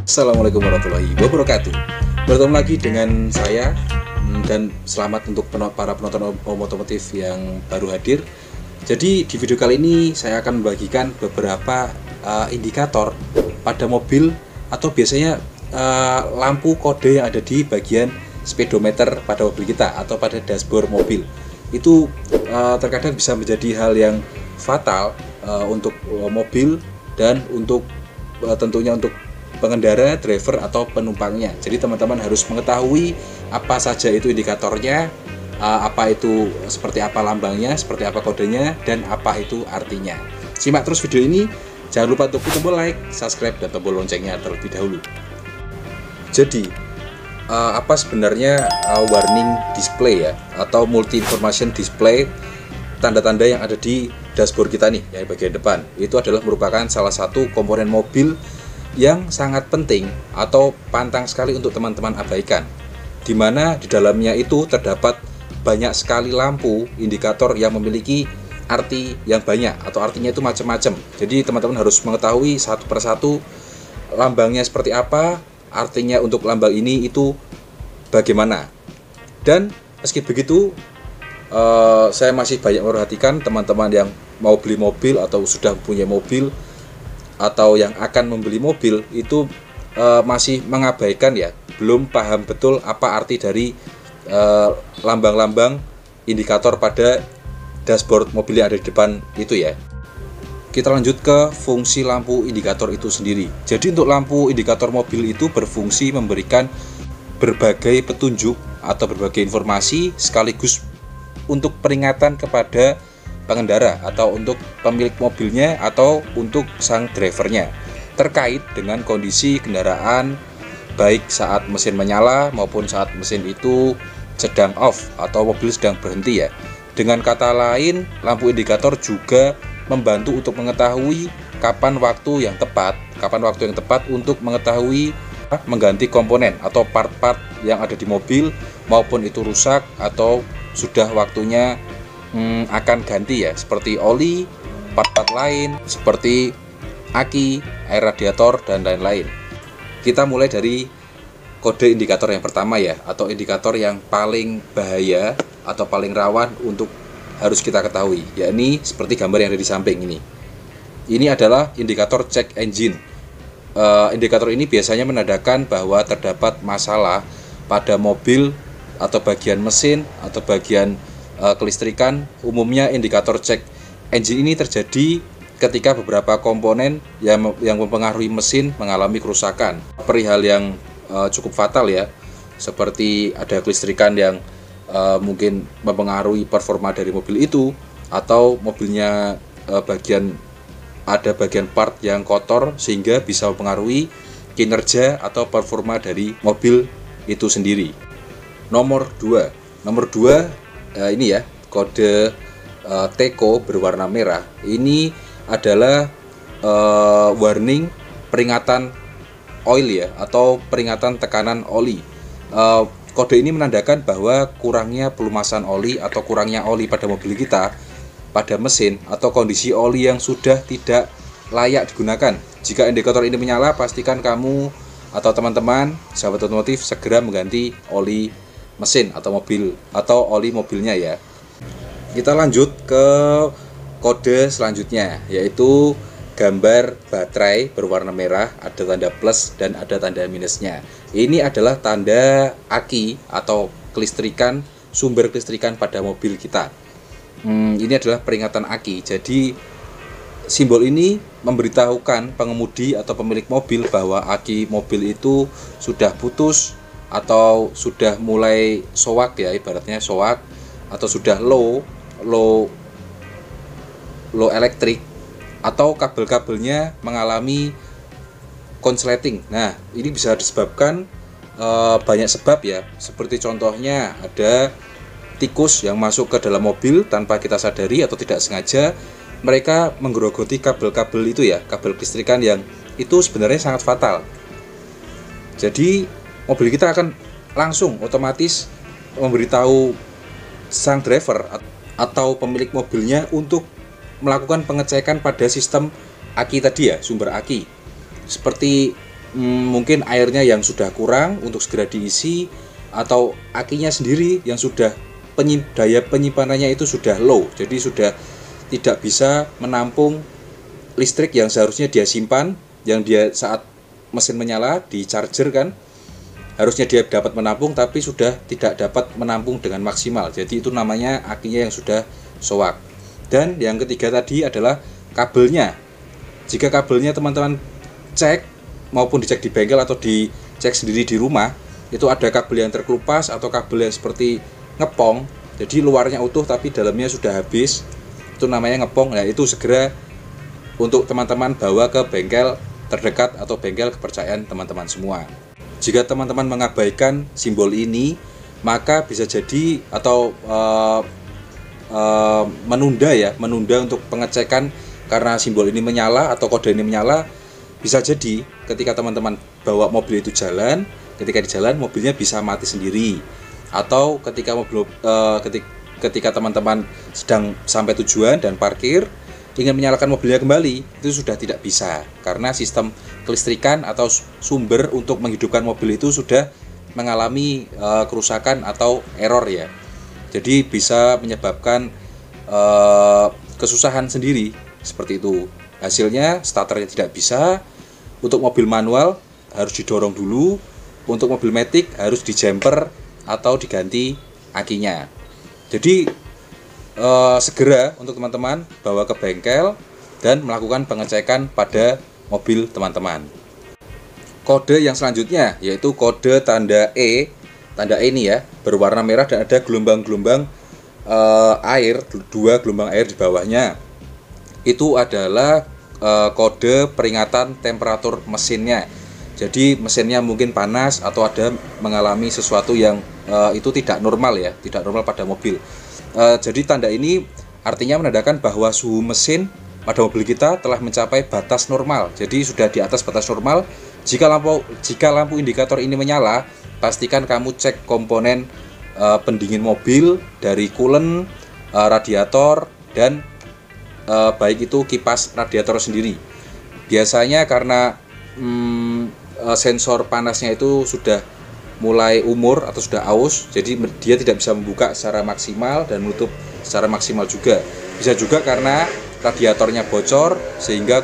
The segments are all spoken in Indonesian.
Assalamualaikum warahmatullahi wabarakatuh. Bertemu lagi dengan saya dan selamat untuk para penonton otomotif yang baru hadir. Jadi di video kali ini saya akan membagikan beberapa indikator pada mobil atau biasanya lampu kode yang ada di bagian speedometer pada mobil kita atau pada dashboard mobil. Itu terkadang bisa menjadi hal yang fatal untuk mobil dan untuk tentunya untuk pengendara, driver, atau penumpangnya. Jadi teman-teman harus mengetahui apa saja itu indikatornya, apa itu, seperti apa lambangnya, seperti apa kodenya, dan apa itu artinya. Simak terus video ini. Jangan lupa untuk tombol like, subscribe, dan tombol loncengnya terlebih dahulu. Jadi apa sebenarnya warning display ya, atau multi information display, tanda-tanda yang ada di dashboard kita nih, yang bagian depan. Itu adalah merupakan salah satu komponen mobil yang sangat penting atau pantang sekali untuk teman-teman abaikan, dimana di dalamnya itu terdapat banyak sekali lampu indikator yang memiliki arti yang banyak atau artinya itu macam-macam. Jadi teman-teman harus mengetahui satu persatu lambangnya seperti apa, artinya untuk lambang ini itu bagaimana. Dan meski begitu saya masih banyak memperhatikan teman-teman yang mau beli mobil atau sudah punya mobil atau yang akan membeli mobil itu masih mengabaikan ya, belum paham betul apa arti dari lambang-lambang indikator pada dashboard mobil yang ada di depan itu ya. Kita lanjut ke fungsi lampu indikator itu sendiri. Jadi untuk lampu indikator mobil itu berfungsi memberikan berbagai petunjuk atau berbagai informasi sekaligus untuk peringatan kepada pengendara atau untuk pemilik mobilnya atau untuk sang drivernya terkait dengan kondisi kendaraan, baik saat mesin menyala maupun saat mesin itu sedang off atau mobil sedang berhenti ya. Dengan kata lain, lampu indikator juga membantu untuk mengetahui kapan waktu yang tepat untuk mengetahui mengganti komponen atau part-part yang ada di mobil, maupun itu rusak atau sudah waktunya akan ganti ya, seperti oli, part-part lain seperti aki, air radiator, dan lain-lain. Kita mulai dari kode indikator yang pertama ya, atau indikator yang paling bahaya atau paling rawan untuk harus kita ketahui, yakni seperti gambar yang ada di samping ini. Ini adalah indikator check engine. Indikator ini biasanya menandakan bahwa terdapat masalah pada mobil atau bagian mesin atau bagian kelistrikan. Umumnya indikator check engine ini terjadi ketika beberapa komponen yang mempengaruhi mesin mengalami kerusakan. Perihal yang cukup fatal ya, seperti ada kelistrikan yang mungkin mempengaruhi performa dari mobil itu, atau mobilnya ada bagian part yang kotor sehingga bisa mempengaruhi kinerja atau performa dari mobil itu sendiri. Nomor 2 ini ya, kode TECO berwarna merah. Ini adalah warning peringatan oil ya, atau peringatan tekanan oli. Kode ini menandakan bahwa kurangnya pelumasan oli atau kurangnya oli pada mobil kita, pada mesin, atau kondisi oli yang sudah tidak layak digunakan. Jika indikator ini menyala, pastikan kamu atau teman-teman sahabat otomotif segera mengganti oli mesin atau mobil atau oli mobilnya ya. Kita lanjut ke kode selanjutnya, yaitu gambar baterai berwarna merah, ada tanda plus dan ada tanda minusnya. Ini adalah tanda aki atau kelistrikan, sumber kelistrikan pada mobil kita. Ini adalah peringatan aki. Jadi simbol ini memberitahukan pengemudi atau pemilik mobil bahwa aki mobil itu sudah putus atau sudah mulai soak ya, ibaratnya soak, atau sudah low elektrik, atau kabel-kabelnya mengalami konsleting. Nah, ini bisa disebabkan banyak sebab ya, seperti contohnya ada tikus yang masuk ke dalam mobil tanpa kita sadari atau tidak sengaja. Mereka menggerogoti kabel-kabel itu ya, kabel kelistrikan yang itu sebenarnya sangat fatal. Jadi mobil kita akan langsung otomatis memberitahu sang driver atau pemilik mobilnya untuk melakukan pengecekan pada sistem aki tadi ya, sumber aki. Seperti mungkin airnya yang sudah kurang untuk segera diisi, atau akinya sendiri yang sudah daya penyimpanannya itu sudah low, jadi sudah tidak bisa menampung listrik yang seharusnya dia simpan, yang dia saat mesin menyala di charger kan harusnya dia dapat menampung, tapi sudah tidak dapat menampung dengan maksimal. Jadi itu namanya akinya yang sudah soak. Dan yang ketiga tadi adalah kabelnya. Jika kabelnya teman-teman cek maupun dicek di bengkel atau dicek sendiri di rumah, itu ada kabel yang terkelupas atau kabel yang seperti ngepong, jadi luarnya utuh tapi dalamnya sudah habis, itu namanya ngepong. Nah, itu segera untuk teman-teman bawa ke bengkel terdekat atau bengkel kepercayaan teman-teman semua. Jika teman-teman mengabaikan simbol ini, maka bisa jadi atau menunda untuk pengecekan karena simbol ini menyala atau kode ini menyala. Bisa jadi ketika teman-teman bawa mobil itu jalan, ketika di jalan mobilnya bisa mati sendiri, atau ketika teman-teman sedang sampai tujuan dan parkir ingin menyalakan mobilnya kembali, itu sudah tidak bisa karena sistem kelistrikan atau sumber untuk menghidupkan mobil itu sudah mengalami kerusakan atau error ya. Jadi bisa menyebabkan kesusahan sendiri seperti itu. Hasilnya starternya tidak bisa. Untuk mobil manual harus didorong dulu, untuk mobil matic harus dijumper atau diganti akinya. Jadi segera untuk teman-teman bawa ke bengkel dan melakukan pengecekan pada mobil teman-teman. Kode yang selanjutnya yaitu kode tanda E. Tanda E ini ya berwarna merah dan ada gelombang-gelombang air, 2 gelombang air di bawahnya. Itu adalah kode peringatan temperatur mesinnya. Jadi mesinnya mungkin panas atau ada mengalami sesuatu yang itu tidak normal ya, tidak normal pada mobil. Jadi tanda ini artinya menandakan bahwa suhu mesin pada mobil kita telah mencapai batas normal. Jadi sudah di atas batas normal. Jika lampu indikator ini menyala, pastikan kamu cek komponen pendingin mobil dari coolant, radiator, dan baik itu kipas radiator sendiri. Biasanya karena sensor panasnya itu sudah mulai umur atau sudah aus, jadi dia tidak bisa membuka secara maksimal dan menutup secara maksimal juga. Bisa juga karena radiatornya bocor sehingga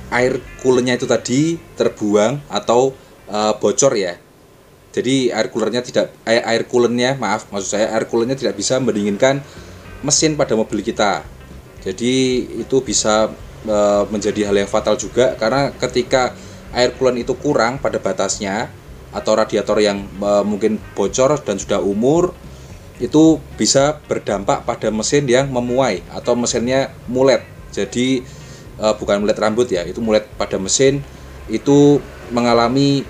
air coolernya itu tadi terbuang atau bocor ya. Jadi air coolernya tidak bisa mendinginkan mesin pada mobil kita. Jadi itu bisa menjadi hal yang fatal juga, karena ketika air coolant itu kurang pada batasnya atau radiator yang mungkin bocor dan sudah umur, itu bisa berdampak pada mesin yang memuai atau mesinnya mulet. Jadi bukan mulet rambut ya, itu mulet pada mesin, itu mengalami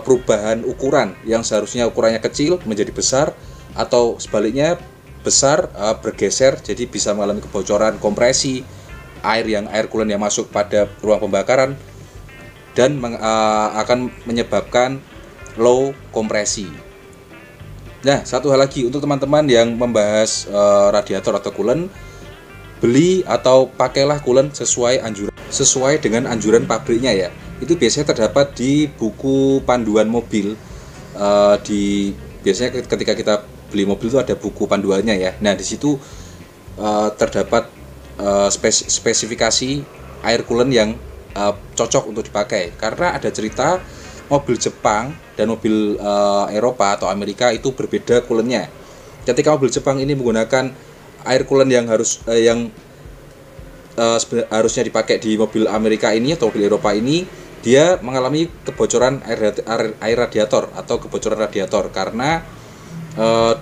perubahan ukuran yang seharusnya ukurannya kecil menjadi besar, atau sebaliknya besar bergeser, jadi bisa mengalami kebocoran kompresi air coolant yang masuk pada ruang pembakaran dan akan menyebabkan low kompresi. Nah, satu hal lagi untuk teman-teman yang membahas radiator atau coolant, beli atau pakailah coolant sesuai dengan anjuran pabriknya ya. Itu biasanya terdapat di buku panduan mobil. Biasanya ketika kita beli mobil itu ada buku panduannya ya. Nah, di situ terdapat spesifikasi air coolant yang cocok untuk dipakai, karena ada cerita mobil Jepang dan mobil Eropa atau Amerika itu berbeda coolantnya. Ketika mobil Jepang ini menggunakan air coolant yang harusnya dipakai di mobil Amerika ini atau mobil Eropa ini, dia mengalami kebocoran air radiator atau kebocoran radiator karena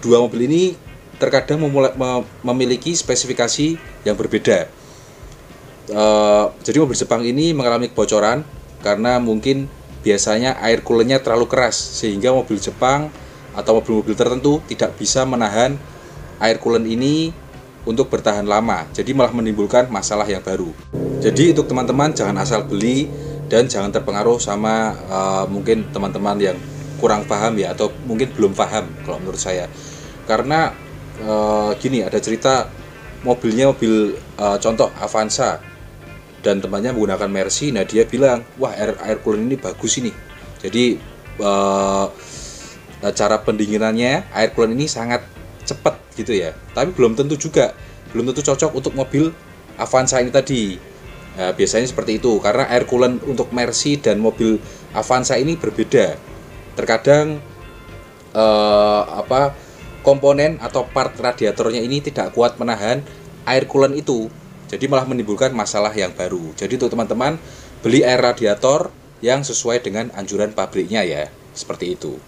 dua mobil ini terkadang memiliki spesifikasi yang berbeda. Jadi mobil Jepang ini mengalami kebocoran karena mungkin biasanya air coolantnya terlalu keras sehingga mobil Jepang atau mobil-mobil tertentu tidak bisa menahan air coolant ini untuk bertahan lama, jadi malah menimbulkan masalah yang baru. Jadi untuk teman-teman jangan asal beli dan jangan terpengaruh sama mungkin teman-teman yang kurang paham ya, atau mungkin belum paham kalau menurut saya. Karena gini, ada cerita mobil contoh Avanza dan temannya menggunakan Mercy. Nah dia bilang, wah air cooler ini bagus ini. Jadi cara pendinginannya air cooler ini sangat cepat gitu ya. Tapi belum tentu cocok untuk mobil Avanza ini tadi. Nah, biasanya seperti itu karena air coolant untuk Mercy dan mobil Avanza ini berbeda. Terkadang komponen atau part radiatornya ini tidak kuat menahan air coolant itu. Jadi malah menimbulkan masalah yang baru. Jadi untuk teman-teman beli air radiator yang sesuai dengan anjuran pabriknya ya. Seperti itu.